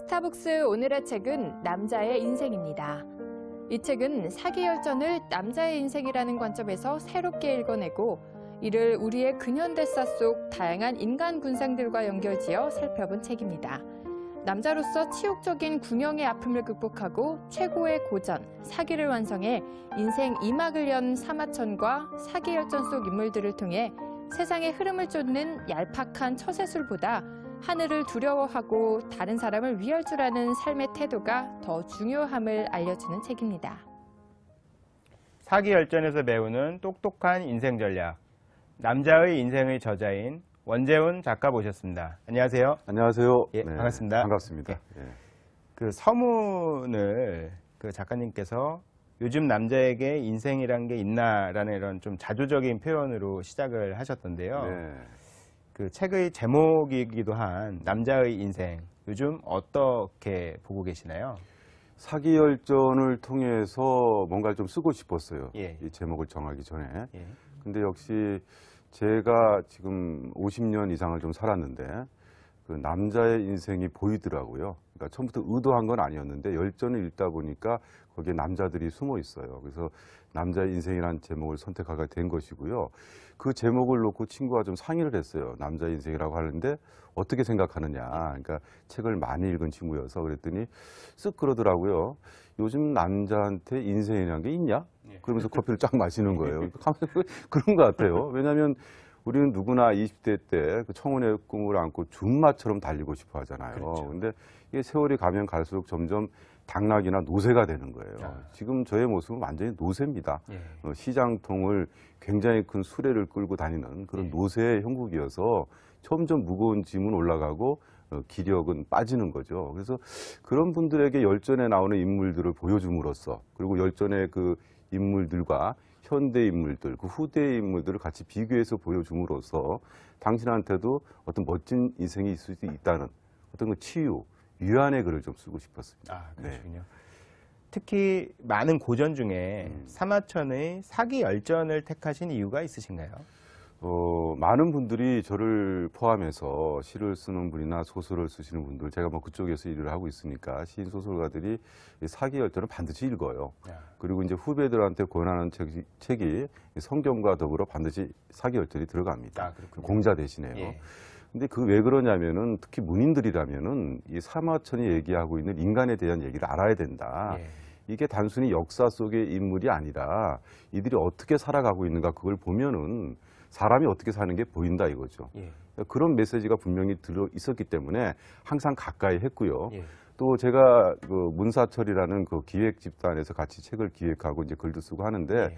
스타북스 오늘의 책은 남자의 인생입니다. 이 책은 사기 열전을 남자의 인생이라는 관점에서 새롭게 읽어내고 이를 우리의 근현대사 속 다양한 인간 군상들과 연결지어 살펴본 책입니다. 남자로서 치욕적인 궁형의 아픔을 극복하고 최고의 고전, 사기를 완성해 인생 2막을 연 사마천과 사기 열전 속 인물들을 통해 세상의 흐름을 쫓는 얄팍한 처세술보다 하늘을 두려워하고 다른 사람을 위할 줄 아는 삶의 태도가 더 중요함을 알려주는 책입니다. 사기 열전에서 배우는 똑똑한 인생 전략. 남자의 인생의 저자인 원재훈 작가 모셨습니다. 안녕하세요. 안녕하세요. 예, 네, 반갑습니다. 반갑습니다. 예. 예. 그 서문을 그 작가님께서 요즘 남자에게 인생이란 게 있나라는 이런 좀 자조적인 표현으로 시작을 하셨던데요. 네. 그 책의 제목이기도 한 남자의 인생, 요즘 어떻게 보고 계시나요? 사기 열전을 통해서 뭔가를 좀 쓰고 싶었어요. 예. 이 제목을 정하기 전에. 예. 근데 역시 제가 지금 50년 이상을 좀 살았는데 그 남자의 인생이 보이더라고요. 그러니까 처음부터 의도한 건 아니었는데 열전을 읽다 보니까 거기에 남자들이 숨어 있어요. 그래서 남자의 인생이라는 제목을 선택하게 된 것이고요. 그 제목을 놓고 친구가 좀 상의를 했어요. 남자의 인생이라고 하는데 어떻게 생각하느냐. 그러니까 책을 많이 읽은 친구여서 그랬더니 쓱 그러더라고요. 요즘 남자한테 인생이라는 게 있냐? 그러면서 커피를 쫙 마시는 거예요. 그런 것 같아요. 왜냐하면 우리는 누구나 20대 때 그 청혼의 꿈을 안고 준마처럼 달리고 싶어 하잖아요. 그렇죠. 근데 이게 세월이 가면 갈수록 점점 당락이나 노새가 되는 거예요. 지금 저의 모습은 완전히 노새입니다. 예. 시장통을 굉장히 큰 수레를 끌고 다니는 그런 예. 노새의 형국이어서 점점 무거운 짐은 올라가고 기력은 빠지는 거죠. 그래서 그런 분들에게 열전에 나오는 인물들을 보여줌으로써 그리고 열전의 그 인물들과 현대 인물들, 그 후대 인물들을 같이 비교해서 보여줌으로써 당신한테도 어떤 멋진 인생이 있을 수 있다는 어떤 그 치유, 위안의 글을 좀 쓰고 싶었습니다. 아, 그러시군요. 네. 특히 많은 고전 중에 사마천의 사기 열전을 택하신 이유가 있으신가요? 많은 분들이 저를 포함해서 시를 쓰는 분이나 소설을 쓰시는 분들, 제가 뭐 그쪽에서 일을 하고 있으니까 시인 소설가들이 사기 열전을 반드시 읽어요. 그리고 이제 후배들한테 권하는 책이 성경과 더불어 반드시 사기 열전이 들어갑니다. 공자 대신에요. 예. 근데 그 왜 그러냐면은 특히 문인들이라면은 이 사마천이 얘기하고 있는 인간에 대한 얘기를 알아야 된다. 예. 이게 단순히 역사 속의 인물이 아니라 이들이 어떻게 살아가고 있는가 그걸 보면은 사람이 어떻게 사는 게 보인다 이거죠. 예. 그런 메시지가 분명히 들어 있었기 때문에 항상 가까이 했고요. 예. 또 제가 그 문사철이라는 그 기획 집단에서 같이 책을 기획하고 이제 글도 쓰고 하는데 예.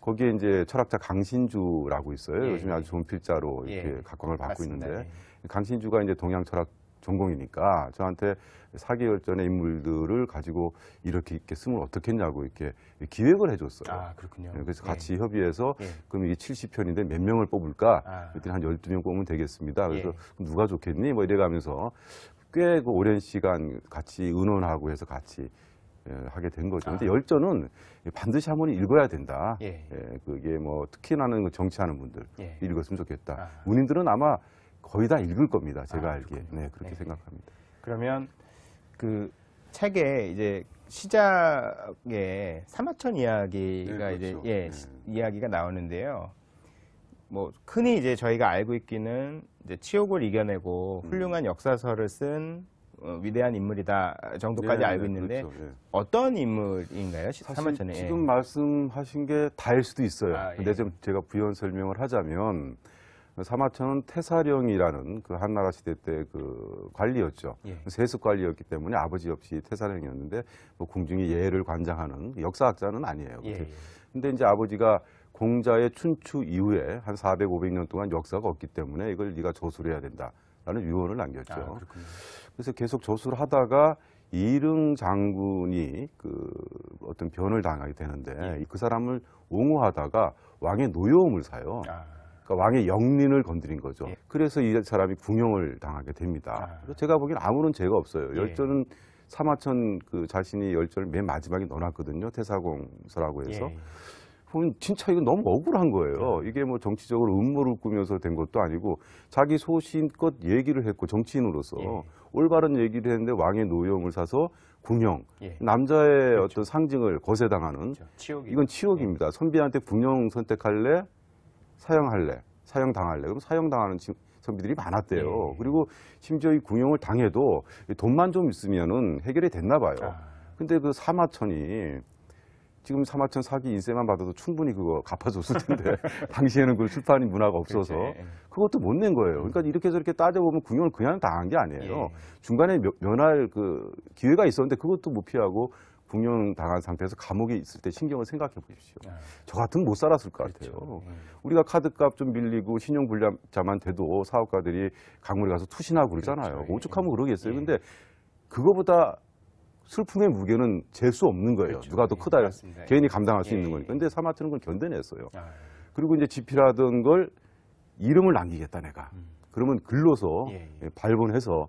거기에 이제 철학자 강신주라고 있어요. 예. 요즘에 아주 좋은 필자로 이렇게 예. 각광을 받고 맞습니다. 있는데 예. 강신주가 이제 동양 철학 전공이니까 저한테 사기 열전의 인물들을 가지고 이렇게 쓰면 어떻겠냐고 이렇게 기획을 해줬어요. 아, 그렇군요. 그래서 예. 같이 협의해서 예. 그럼 이게 70편인데 몇 명을 뽑을까? 아. 그랬더니 한 12명 뽑으면 되겠습니다. 그래서 예. 그럼 누가 좋겠니? 뭐 이래가면서 꽤 그 오랜 시간 같이 의논하고 해서 같이 하게 된 거죠. 근데 열전은 반드시 한 번 읽어야 된다. 예. 그게 뭐 특히나는 그 정치하는 분들 예. 읽었으면 좋겠다. 아. 문인들은 아마 거의 다 읽을 겁니다. 제가 알기에. 그렇군요. 네, 그렇게 네. 생각합니다. 그러면 그 책에 이제 시작에 사마천 이야기가 네, 이제 그렇죠. 예, 이야기가 나오는데요. 뭐 흔히 이제 저희가 알고 있기는 이제 치욕을 이겨내고 훌륭한 역사서를 쓴 위대한 인물이다 정도까지 알고 있는데 그렇죠. 예. 어떤 인물인가요? 사실 사마천에 지금 말씀하신 게 다일 수도 있어요. 아, 예. 근데 좀 제가 부연 설명을 하자면 사마천은 태사령이라는 그 한나라 시대 때 그 관리였죠. 예. 세습 관리였기 때문에 아버지 없이 태사령이었는데 뭐 궁중의 예를 관장하는 역사학자는 아니에요. 예. 근데 이제 아버지가 공자의 춘추 이후에 한 400, 500년 동안 역사가 없기 때문에 이걸 네가 조수를 해야 된다라는 유언을 남겼죠. 아, 그렇군요. 그래서 계속 조수를 하다가 이릉 장군이 그 어떤 변을 당하게 되는데 그 사람을 옹호하다가 왕의 노여움을 사요. 그러니까 왕의 영린을 건드린 거죠. 그래서 이 사람이 궁형을 당하게 됩니다. 그래서 제가 보기엔 아무런 죄가 없어요. 열전은 사마천 그 자신이 열전을 맨 마지막에 넣어놨거든요. 태사공서라고 해서. 보면 진짜 이건 너무 억울한 거예요. 이게 뭐 정치적으로 음모를 꾸며서 된 것도 아니고 자기 소신껏 얘기를 했고 정치인으로서 예. 올바른 얘기를 했는데 왕의 노여움을 사서 궁형, 예. 남자의 어떤 상징을 거세당하는 그렇죠. 치욕이. 이건 치욕입니다. 선비한테 궁형 선택할래? 사형할래? 사형당할래? 그럼 사형당하는 선비들이 많았대요. 예. 그리고 심지어 이 궁형을 당해도 돈만 좀 있으면은 해결이 됐나 봐요. 아. 근데 그 사마천이 지금 사마천 사기 인세만 받아도 충분히 그거 갚아줬을 텐데 당시에는 그 출판 문화가 없어서 그렇죠. 예. 그것도 못 낸 거예요. 그러니까 이렇게 저렇게 따져보면 궁형을 그냥 당한 게 아니에요. 예. 중간에 면할 그 기회가 있었는데 그것도 못 피하고 궁형 당한 상태에서 감옥에 있을 때 신경을 생각해 보십시오. 아. 저 같으면 못 살았을 것 같아요. 그렇죠. 예. 우리가 카드값 좀 밀리고 신용불량자만 돼도 사업가들이 강물에 가서 투신하고 그러잖아요. 그렇죠. 오죽하면 그러겠어요. 예. 근데 그거보다 슬픔의 무게는 잴 수 없는 거예요. 그렇죠. 누가 더 예, 크다. 맞습니다. 개인이 감당할 수 예, 있는 예. 거니까. 근데 사마천은 그걸 견뎌냈어요. 아. 그리고 이제 지필하던 걸 이름을 남기겠다 내가. 그러면 글로서 예, 예. 발본해서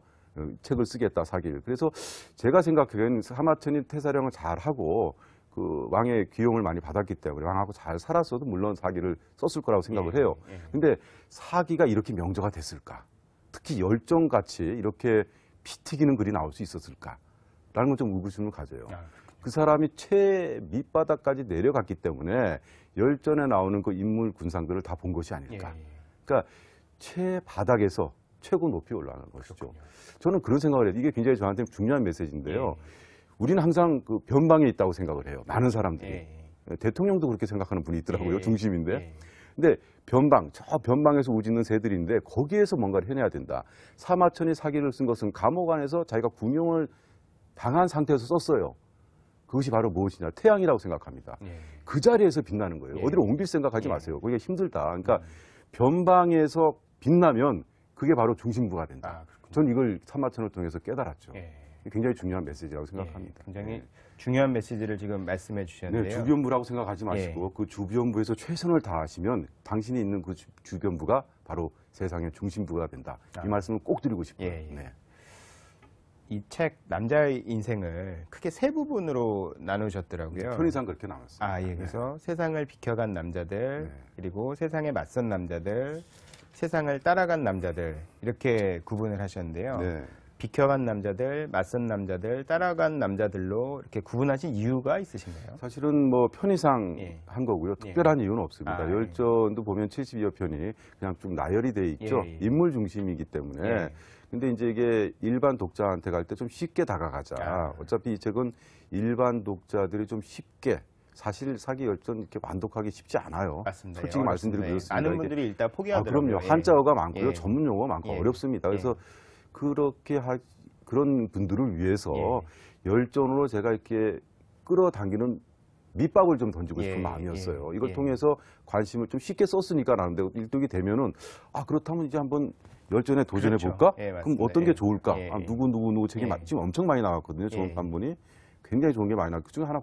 책을 쓰겠다 사기를. 그래서 제가 생각하기에는 사마천이 태사령을 잘하고 그 왕의 귀용을 많이 받았기 때문에 왕하고 잘 살았어도 물론 사기를 썼을 거라고 생각을 예, 해요. 예. 근데 사기가 이렇게 명저가 됐을까? 특히 열정같이 이렇게 피 튀기는 글이 나올 수 있었을까? 라는 건 좀 의구심을 가져요. 아, 그 사람이 최 밑바닥까지 내려갔기 때문에 열전에 나오는 그 인물 군상들을 다 본 것이 예, 아닐까. 예. 그러니까 최바닥에서 최고 높이 올라가는 것이죠. 그렇군요. 저는 그런 생각을 해요. 이게 굉장히 저한테 중요한 메시지인데요. 예. 우리는 항상 그 변방에 있다고 생각을 해요. 많은 사람들이. 예. 대통령도 그렇게 생각하는 분이 있더라고요. 예. 중심인데. 예. 근데 변방, 저 변방에서 우짖는 새들인데 거기에서 뭔가를 해내야 된다. 사마천이 사기를 쓴 것은 감옥 안에서 자기가 궁용을 당한 상태에서 썼어요. 그것이 바로 무엇이냐. 태양이라고 생각합니다. 예. 그 자리에서 빛나는 거예요. 예. 어디로 옮길 생각하지 예. 마세요. 거기가 힘들다. 그러니까 변방에서 빛나면 그게 바로 중심부가 된다. 아, 그렇군요. 전 이걸 사마천을 통해서 깨달았죠. 예. 굉장히 중요한 메시지라고 생각합니다. 예, 굉장히 네. 중요한 메시지를 지금 말씀해 주셨는데요. 네, 주변부라고 생각하지 마시고 그 주변부에서 최선을 다하시면 당신이 있는 그 주변부가 바로 세상의 중심부가 된다. 아. 이 말씀을 꼭 드리고 싶어요. 예, 예. 네. 이 책 남자의 인생을 크게 세 부분으로 나누셨더라고요. 편의상 그렇게 나눴어요. 아, 예. 그래서 세상을 비켜간 남자들, 네. 그리고 세상에 맞선 남자들, 세상을 따라간 남자들 이렇게 구분을 하셨는데요. 네. 비켜간 남자들, 맞선 남자들, 따라간 남자들로 이렇게 구분하신 이유가 있으신가요? 사실은 뭐 편의상 예. 한 거고요. 특별한 이유는 없습니다. 아, 예. 열전도 보면 70여 편이 그냥 좀 나열이 돼 있죠. 예, 예. 인물 중심이기 때문에. 예. 근데 이제 이게 일반 독자한테 갈 때 좀 쉽게 다가가자. 아. 어차피 이 책은 일반 독자들이 좀 쉽게 사실 사기 열전 이렇게 완독하기 쉽지 않아요. 맞습니다. 솔직히 예, 말씀드리고 어렵습니다. 그렇습니다. 많은 이게 분들이 일단 아, 포기하더라고요. 그럼요. 예. 한자어가 많고요. 예. 전문 용어가 많고 예. 어렵습니다. 그래서 그렇게 그런 분들을 위해서 예. 열전으로 제가 이렇게 끌어당기는 밑밥을 좀 던지고 싶은 예. 마음이었어요. 예. 이걸 예. 통해서 관심을 좀 쉽게 썼으니까 나는데 일독이 되면은 아 그렇다면 이제 한번 열전에 도전해 그렇죠. 볼까? 예, 그럼 맞습니다. 어떤 게 예. 좋을까? 예. 아, 누구 책이 예. 지금 엄청 많이 나왔거든요. 좋은 예. 판본이 굉장히 좋은 게 많이 나왔고 그중에 하나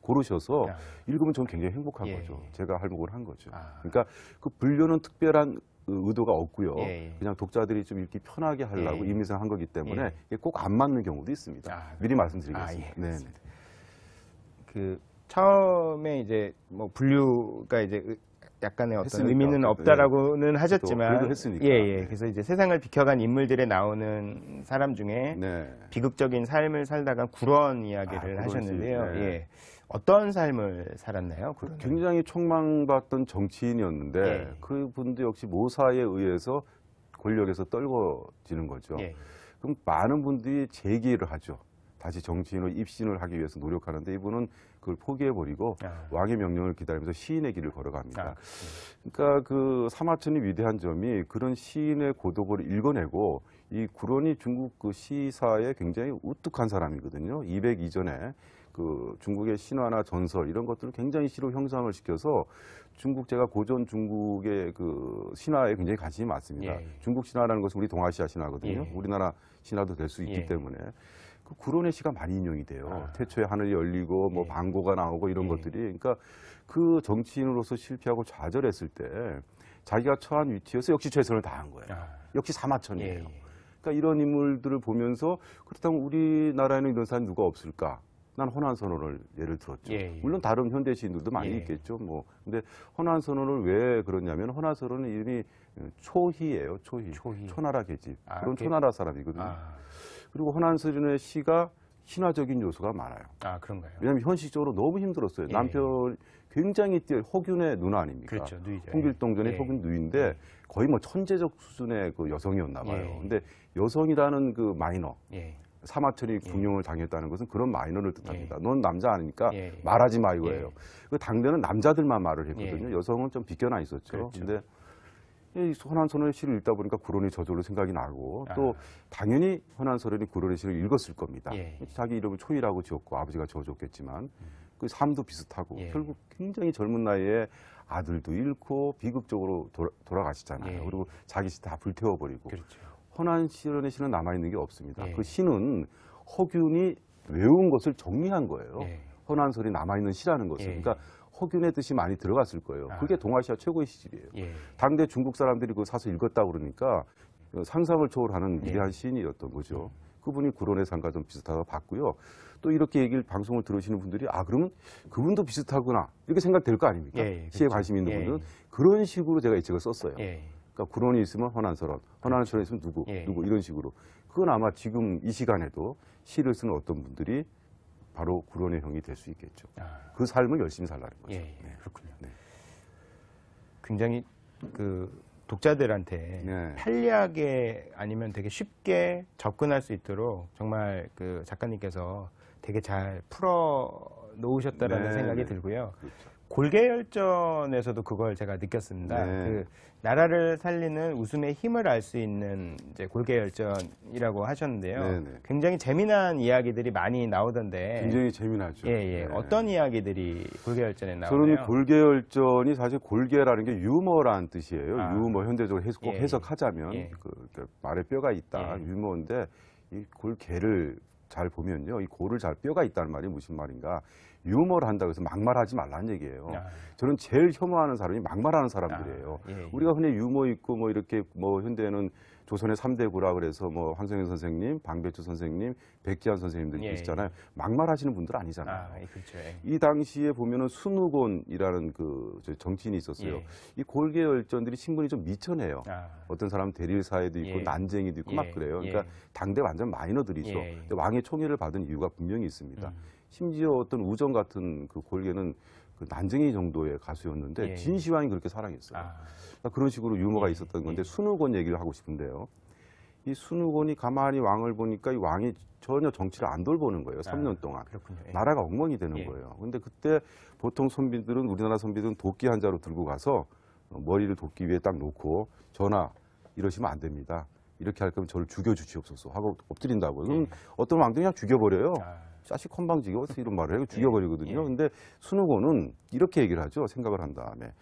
고르셔서 야. 읽으면 저는 굉장히 행복한 예. 거죠. 제가 할복을 한 거죠. 아. 그러니까 그 분류는 특별한 의도가 없고요. 예. 그냥 독자들이 좀 읽기 편하게 하려고 예. 임의상 한 거기 때문에 예. 이게 꼭 안 맞는 경우도 있습니다. 아, 미리 말씀드리겠습니다. 아, 예, 네. 알겠습니다. 그 처음에 이제 뭐 분류가 이제 약간의 어떤 했으니까. 의미는 없다라고는 하셨지만 그래도 했으니까. 예, 예. 네. 그래서 이제 세상을 비켜간 인물들에 나오는 사람 중에 네. 비극적인 삶을 살다가 구런 이야기를 구런 하셨는데요. 씨, 네. 예. 어떤 삶을 살았나요? 구런은? 굉장히 촉망받던 정치인이었는데 예. 그분도 역시 모사에 의해서 권력에서 떨궈지는 거죠. 예. 그럼 많은 분들이 재기를 하죠. 다시 정치인으로 입신을 하기 위해서 노력하는데 이분은 그걸 포기해버리고 아. 왕의 명령을 기다리면서 시인의 길을 걸어갑니다. 아, 그러니까 그 사마천이 위대한 점이 그런 시인의 고독을 읽어내고 이 구런이 중국 그 시사에 굉장히 우뚝한 사람이거든요. 200 이전에 그 중국의 신화나 전설 이런 것들을 굉장히 시로 형상을 시켜서 중국 제가 고전 중국의 그 신화에 굉장히 관심이 많습니다. 예. 중국 신화라는 것은 우리 동아시아 신화거든요. 예. 우리나라 신화도 될 수 있기 예. 때문에 그 구론의 시가 많이 인용이 돼요. 아. 태초에 하늘이 열리고 뭐 예. 방고가 나오고 이런 예. 것들이 그러니까 그 정치인으로서 실패하고 좌절했을 때 자기가 처한 위치에서 역시 최선을 다한 거예요. 아. 역시 사마천이에요. 예. 그러니까 이런 인물들을 보면서 그렇다면 우리나라에는 이런 사람이 누가 없을까? 난 헌안선언을 예를 들었죠. 예, 예. 물론 다른 현대 시인들도 많이 예. 있겠죠. 뭐 근데 헌안선언을 왜 그러냐면 헌안선언은 이름이 초희예요. 초희. 초희. 초나라 계집. 아, 그런 그게- 초나라 사람이거든요. 아, 그리고 헌안선언의 시가 신화적인 요소가 많아요. 아 그런가요? 왜냐하면 현실적으로 너무 힘들었어요. 예. 남편 굉장히 허균의 누나 아닙니까? 그렇죠. 누이죠. 홍길동전의 예. 허균 누이인데 예. 거의 뭐 천재적 수준의 그 여성이었나 봐요. 예. 근데 여성이라는 그 마이너, 예. 사마천이 궁용을 당했다는 것은 그런 마이너를 뜻합니다. 예. 넌 남자 아니니까 예. 말하지 마 이거예요. 예. 그 당대는 남자들만 말을 했거든요. 예. 여성은 좀 비껴나 있었죠. 그렇죠. 근데 이 헌안선언의 시를 읽다 보니까 구론이 저절로 생각이 나고 또 아. 당연히 헌안선언이 구론의 시를 읽었을 겁니다. 예. 자기 이름을 초이라고 지었고 아버지가 지어줬겠지만 그 삶도 비슷하고 예. 결국 굉장히 젊은 나이에 아들도 잃고 비극적으로 돌아가시잖아요. 예. 그리고 자기 시 다 불태워버리고 그렇죠. 헌안선언의 시는 남아있는 게 없습니다. 예. 그 시는 허균이 외운 것을 정리한 거예요. 예. 헌안설이 남아있는 시라는 것은. 예. 그러니까 허균의 뜻이 많이 들어갔을 거예요. 아. 그게 동아시아 최고의 시집이에요. 예. 당대 중국 사람들이 그거 사서 읽었다 그러니까 상상을 초월하는 예. 위대한 시인이었던 거죠. 그분이 구론의 상과 좀 비슷하다고 봤고요. 또 이렇게 얘기를 방송을 들으시는 분들이 아 그러면 그분도 비슷하구나 이렇게 생각될 거 아닙니까? 예, 예, 시에 그렇죠. 관심 있는 예, 분들은 예. 그런 식으로 제가 이 책을 썼어요. 예. 그러니까 구론이 있으면 헌안설언, 헌안설언이 있으면 누구, 예. 누구 이런 식으로. 그건 아마 지금 이 시간에도 시를 쓰는 어떤 분들이 바로 구론의 형이 될 수 있겠죠. 아, 그 삶을 열심히 살라는 거죠. 예, 예. 그렇군요. 네. 굉장히 그 독자들한테 네. 편리하게 아니면 되게 쉽게 접근할 수 있도록 정말 그 작가님께서 되게 잘 풀어 놓으셨다라는 네, 생각이 네. 들고요. 그렇죠. 골개열전에서도 그걸 제가 느꼈습니다. 네. 그 나라를 살리는 웃음의 힘을 알 수 있는 이제 골개열전이라고 하셨는데요. 네, 네. 굉장히 재미난 이야기들이 많이 나오던데. 굉장히 재미나죠. 예, 예. 네. 어떤 이야기들이 골개열전에 나오나요? 저는 골개열전이 사실 골개라는 게 유머라는 뜻이에요. 아. 유머 현대적으로 꼭 예, 예. 해석하자면 예. 그 말에 뼈가 있다 예. 유머인데 이 골개를 잘 보면요, 이 골을 잘 뼈가 있다는 말이 무슨 말인가? 유머를 한다고 해서 막말하지 말라는 얘기예요. 아. 저는 제일 혐오하는 사람이 막말하는 사람들이에요. 아, 예, 예. 우리가 흔히 유머 있고 뭐 이렇게 뭐 현대는 조선의 3대 구라 그래서 뭐 황성현 선생님, 방배주 선생님, 백지환 선생님들 예, 계시잖아요. 막말하시는 분들 아니잖아요. 아, 예, 그렇죠. 예. 이 당시에 보면은 순우곤이라는 그 정치인이 있었어요. 예. 이 골개열전들이 신분이 좀 미천해요. 아, 어떤 사람은 대릴사에도 있고 예. 난쟁이도 있고 예. 막 그래요. 그러니까 예. 당대 완전 마이너들이죠. 예. 근데 왕의 총애를 받은 이유가 분명히 있습니다. 음. 심지어 어떤 우정 같은 그 골개는 그 난쟁이 정도의 가수였는데 예. 진시황이 그렇게 사랑했어요. 아, 그러니까 그런 식으로 유머가 예. 있었던 건데 예. 순우곤 얘기를 하고 싶은데요. 이 순우곤이 가만히 왕을 보니까 이 왕이 전혀 정치를 안 돌보는 거예요. 3년 동안. 그렇군요. 예. 나라가 엉망이 되는 예. 거예요. 근데 그때 보통 선비들은 우리나라 선비들은 도끼 한 자루 들고 가서 머리를 도끼 위에 딱 놓고 전하 이러시면 안 됩니다. 이렇게 할 거면 저를 죽여주시옵소서 하고 엎드린다고요. 그럼 어떤 왕들이 그냥 죽여버려요. 아, 자식 건방지게 어서 이런 말을 해요. 죽여버리거든요. 예. 근데 순우곤은 이렇게 얘기를 하죠. 생각을 한 다음에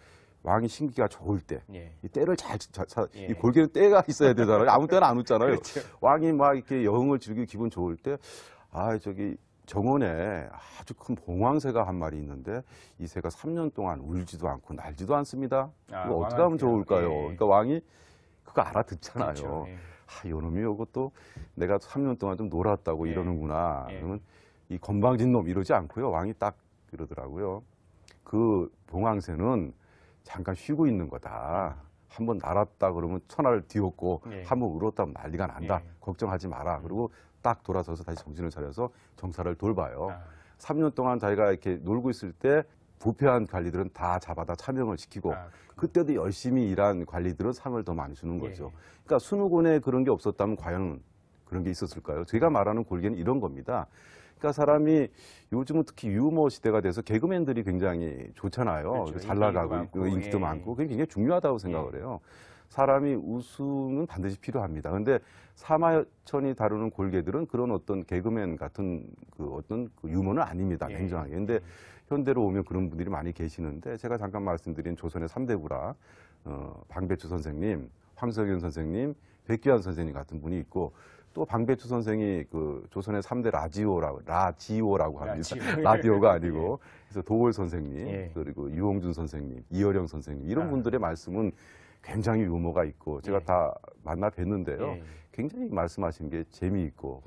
왕이 신기가 좋을 때 예. 이 때를 예. 이 골개는 때가 있어야 되잖아요. 아무 때나 안 웃잖아요. 그렇죠. 왕이 막 이렇게 여흥을 즐기고 기분 좋을 때, 아, 저기 정원에 아주 큰 봉황새가 한 마리 있는데 이 새가 3년 동안 울지도 않고 날지도 않습니다. 아, 이거 어떻게 하면 왕한테요? 좋을까요? 예. 그러니까 왕이 그거 알아듣잖아요. 그렇죠. 예. 아, 요놈이 요것도 내가 3년 동안 좀 놀았다고 예. 이러는구나. 예. 그러면 이 건방진 놈 이러지 않고요. 왕이 딱 그러더라고요. 그 봉황새는 잠깐 쉬고 있는 거다. 한번 날았다 그러면 천하를 뒤엎고 예. 한번 울었다면 난리가 난다. 예. 걱정하지 마라. 그리고 딱 돌아서서 다시 정신을 차려서 정사를 돌봐요. 아, 3년 동안 자기가 이렇게 놀고 있을 때 부패한 관리들은 다 잡아다 차명을 시키고 아, 그때도 열심히 일한 관리들은 상을 더 많이 주는 거죠. 예. 그러니까 순우곤에 그런 게 없었다면 과연 그런 게 있었을까요? 제가 말하는 골개는 이런 겁니다. 그러니까 사람이 요즘은 특히 유머 시대가 돼서 개그맨들이 굉장히 좋잖아요. 그렇죠. 잘 나가고 인기도 많고, 인기도 예. 많고 그게 굉장히 중요하다고 생각을 해요. 사람이 웃음은 반드시 필요합니다. 그런데 사마천이 다루는 골개들은 그런 어떤 개그맨 같은 그 어떤 그 유머는 아닙니다. 예. 굉장하게. 근데 현대로 오면 그런 분들이 많이 계시는데 제가 잠깐 말씀드린 조선의 3대 구라 방배추 선생님, 황석윤 선생님, 백기환 선생님 같은 분이 있고 또 방배추 선생이 그 조선의 3대 라지오라고 합니다. 라지오. 라디오가 아니고 그래서 도월 선생님 예. 그리고 유홍준 선생님, 이어령 선생님 이런 아. 분들의 말씀은 굉장히 유머가 있고 제가 예. 다 만나 뵀는데요. 예. 굉장히 말씀하신 게 재미있고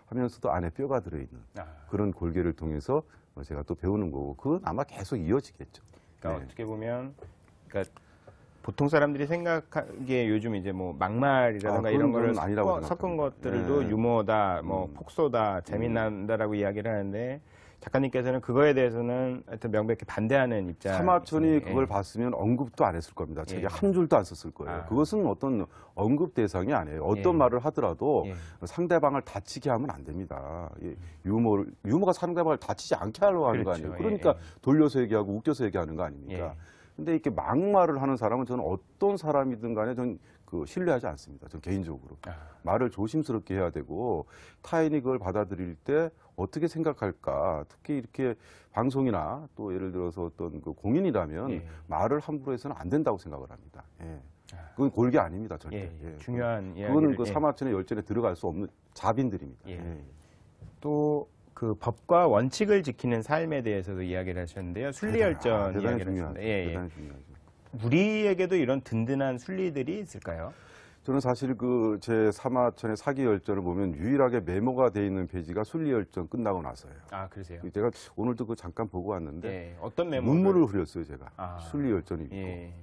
하면서도 안에 뼈가 들어있는 아, 그런 골개를 통해서 제가 또 배우는 거고 그건 아마 계속 이어지겠죠. 그러니까 네. 어떻게 보면 그러니까 보통 사람들이 생각하기에 요즘 이제 뭐 막말이라든가 이런 그건 거를 아니라고 섞은 생각합니다. 것들도 네. 유머다, 뭐 폭소다, 재미난다라고 이야기를 하는데 작가님께서는 그거에 대해서는 하여튼 명백히 반대하는 입장. 사마천이 그걸 봤으면 언급도 안 했을 겁니다. 책에 예. 한 줄도 안 썼을 거예요. 아. 그것은 어떤 언급 대상이 아니에요. 어떤 예. 말을 하더라도 예. 상대방을 다치게 하면 안 됩니다. 유머가 상대방을 다치지 않게 하려고 하는 거 그렇죠. 아니에요. 그러니까 예. 돌려서 얘기하고 웃겨서 얘기하는 거 아닙니까? 예. 근데 이렇게 막말을 하는 사람은 저는 어떤 사람이든 간에 전 신뢰하지 않습니다. 전 개인적으로. 말을 조심스럽게 해야 되고 타인이 그걸 받아들일 때 어떻게 생각할까. 특히 이렇게 방송이나 또 예를 들어서 어떤 그 공인이라면 예. 말을 함부로 해서는 안 된다고 생각을 합니다. 예. 그건 골개 아닙니다, 절대. 예. 예. 중요한 이야기를. 그거는 그 예. 사마천의 열전에 들어갈 수 없는 자빈들입니다. 예. 예. 또 그 법과 원칙을 지키는 삶에 대해서도 이야기를 하셨는데요. 순리열전 대단히 이야기를 중요하죠. 하셨는데, 예, 예. 대단히 중요하죠. 우리에게도 이런 든든한 순리들이 있을까요? 저는 사실 그 제 사마천의 사기열전을 보면 유일하게 메모가 돼 있는 페이지가 순리열전 끝나고 나서예요. 아, 그러세요? 제가 오늘도 그 잠깐 보고 왔는데 예. 어떤 메모? 눈물을 흘렸어요, 제가. 아. 순리열전이 있고. 예.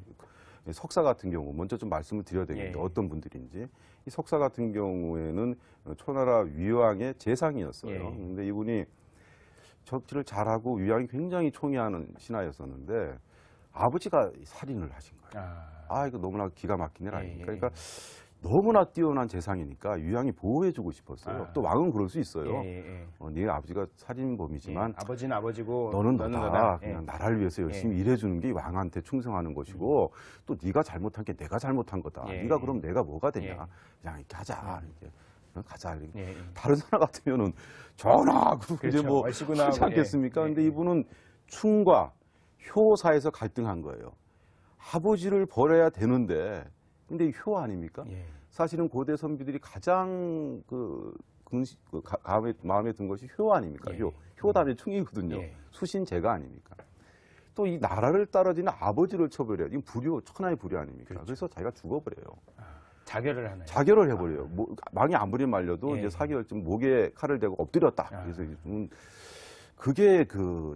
석사 같은 경우 먼저 좀 말씀을 드려야 되겠는데 예. 어떤 분들인지. 이 석사 같은 경우에는 초나라 위왕의 재상이었어요. 예. 근데 이분이 정치를 잘하고 위왕이 굉장히 총애하는 신하였었는데 아버지가 살인을 하신 거예요. 아, 이거 너무나 기가 막힌 일 아닙니까? 예, 예. 그러니까 너무나 뛰어난 재상이니까 위왕이 보호해주고 싶었어요. 아. 또 왕은 그럴 수 있어요. 예, 예, 예. 네 아버지가 살인범이지만 예. 아버지는 아버지고 너는 너다. 너다. 그냥 예. 나라를 위해서 열심히 일해주는 게 왕한테 충성하는 것이고 또 네가 잘못한 게 내가 잘못한 거다. 예, 네가 예. 그럼 내가 뭐가 되냐. 예. 그냥 이렇게 하자. 이렇게. 가자. 이렇게. 예, 예. 다른 사람 같으면은 전하 그리고 그렇죠. 이제 뭐 얼씨구나 하지 하고, 않겠습니까? 예. 근데 예. 이분은 충과 효 사이에서 갈등한 거예요. 아버지를 버려야 되는데 근데 효 아닙니까? 예. 사실은 고대 선비들이 가장 마음에 든 것이 효 아닙니까? 예. 효 다음에 충이거든요. 예. 수신제가 아닙니까? 또 이 나라를 따라지는 아버지를 처벌해요. 이건 불효, 천하의 불효 아닙니까? 그렇죠. 그래서 자기가 죽어버려요. 자결을 하나요? 자결을 해버려요. 망이 안 부린 말려도 예. 이제 사기열증 목에 칼을 대고 엎드렸다. 아. 그래서 그게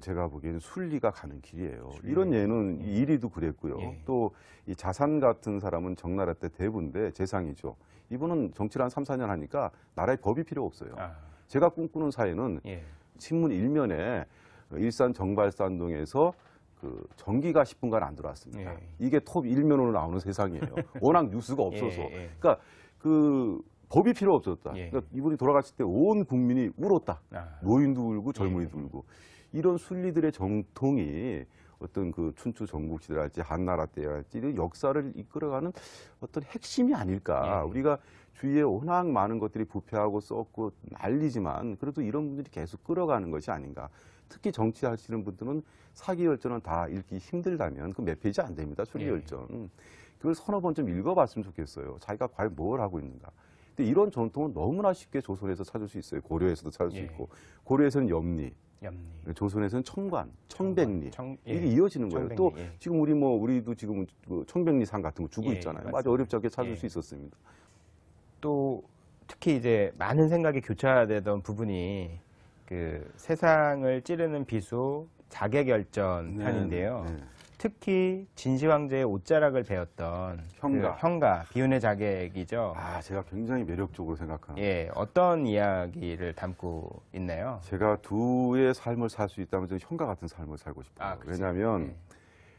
제가 보기에는 순리가 가는 길이에요. 이런 예는 이리도 그랬고요. 예. 또 이 자산 같은 사람은 정나라 때 대부인데 재상이죠. 이분은 정치를 한 3, 4년 하니까 나라에 법이 필요 없어요. 아. 제가 꿈꾸는 사회는 예. 신문 일면에 일산 정발산동에서 그 전기가 10분간 안 들어왔습니다. 예. 이게 톱 일면으로 나오는 세상이에요. 워낙 뉴스가 없어서. 예, 예. 그러니까 그 법이 필요 없었다. 예. 그러니까 이분이 돌아가실 때 온 국민이 울었다. 아. 노인도 울고 젊은이도 예. 울고. 이런 순리들의 정통이 어떤 그 춘추 전국시대랄지 한나라 때랄지 이런 역사를 이끌어가는 어떤 핵심이 아닐까. 예. 우리가 주위에 워낙 많은 것들이 부패하고 썩고 난리지만 그래도 이런 분들이 계속 끌어가는 것이 아닌가. 특히 정치하시는 분들은 사기열전은 다 읽기 힘들다면 그 몇 페이지 안 됩니다. 순리열전. 그걸 서너 번 좀 읽어봤으면 좋겠어요. 자기가 과연 뭘 하고 있는가. 근데 이런 전통은 너무나 쉽게 조선에서 찾을 수 있어요. 고려에서도 찾을 수 예. 있고. 고려에서는 염리, 염리. 조선에서는 청관, 청백리. 예. 이게 이어지는 거예요. 청백리, 또 예. 지금 우리도 지금 그 청백리산 같은 거 주고 예, 있잖아요. 맞습니다. 아주 어렵지 않게 찾을 예. 수 있었습니다. 또 특히 이제 많은 생각이 교차되던 부분이 그 세상을 찌르는 비수 자객열전 편인데요. 네. 특히 진시황제의 옷자락을 배웠던 형가. 그 형가 비운의 자객이죠. 아, 제가 굉장히 매력적으로 생각하는. 예, 어떤 이야기를 담고 있나요? 제가 두의 삶을 살 수 있다면 저는 형가 같은 삶을 살고 싶어요. 아, 그렇죠. 왜냐하면 예.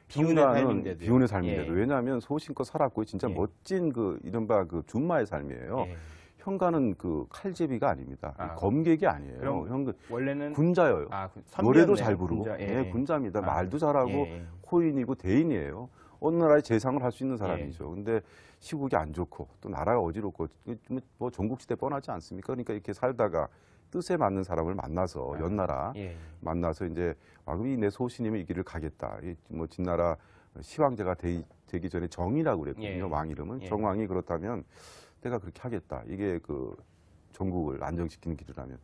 비운의 형가는 삶인데도. 비운의 삶인데도 예. 왜냐하면 소신껏 살았고 진짜 예. 멋진 그 이른바 그 준마의 삶이에요. 예. 형가는 그 칼제비가 아닙니다. 아. 검객이 아니에요. 그럼 형은 원래는 군자예요. 선비였네요. 노래도 잘 부르고, 군자. 예, 군자입니다. 아. 말도 잘하고, 예, 예. 코인이고 대인이에요. 어느 나라의 재상을 할 수 있는 사람이죠. 근데 시국이 안 좋고 또 나라가 어지럽고 뭐 전국시대 뻔하지 않습니까? 그러니까 이렇게 살다가 뜻에 맞는 사람을 만나서 연나라 예. 만나서 이제 그럼 내 소신이면 이 길을 가겠다. 뭐 진나라 시황제가 되기 전에 정이라고 그랬거든요. 예. 왕 이름은 예. 정왕이 그렇다면 내가 그렇게 하겠다. 이게 그 전국을 안정시키는 길이라면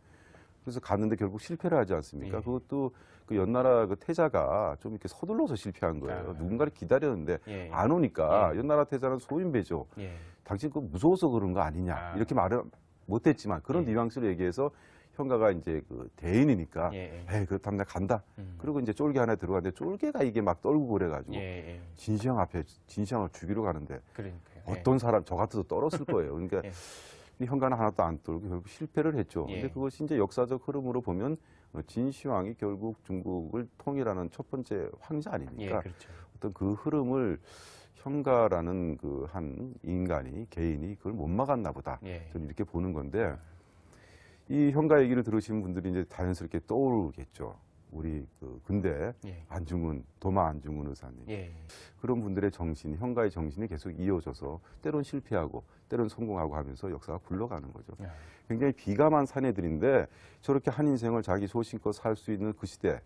그래서 갔는데 결국 실패를 하지 않습니까? 예. 그것도 그 연나라 그 태자가 좀 이렇게 서둘러서 실패한 거예요. 아. 누군가를 기다렸는데 예. 안 오니까 예. 연나라 태자는 소인배죠. 예. 당신 그 무서워서 그런 거 아니냐 아. 이렇게 말을 못했지만 그런 예. 뉘앙스로 얘기해서 형가가 이제 그 대인이니까 예. 에이 그렇다면 내가 간다. 음. 그리고 이제 쫄개 하나 들어갔는데 쫄개가 이게 막 떨고 그래가지고 예. 예. 진시황 앞에 진시황을 죽이러 가는데 그러니까요. 어떤 사람 저 같아도 떨었을 거예요. 그러니까 예. 이 현가는 하나도 안 떨고 결국 실패를 했죠. 예. 근데 그것이 이제 역사적 흐름으로 보면 진시황이 결국 중국을 통일하는 첫 번째 황제 예. 아닙니까? 그렇죠. 어떤 그 흐름을 현가라는 그 한 인간이 개인이 그걸 못 막았나 보다. 예. 저는 이렇게 보는 건데 이 현가 얘기를 들으시는 분들이 이제 자연스럽게 떠오르겠죠. 우리 그 근대 예. 안중근 도마 안중근 의사님 예. 그런 분들의 정신, 현가의 정신이 계속 이어져서 때론 실패하고 때론 성공하고 하면서 역사가 굴러가는 거죠. 야. 굉장히 비감한 사내들인데 저렇게 한 인생을 자기 소신껏 살 수 있는 그 시대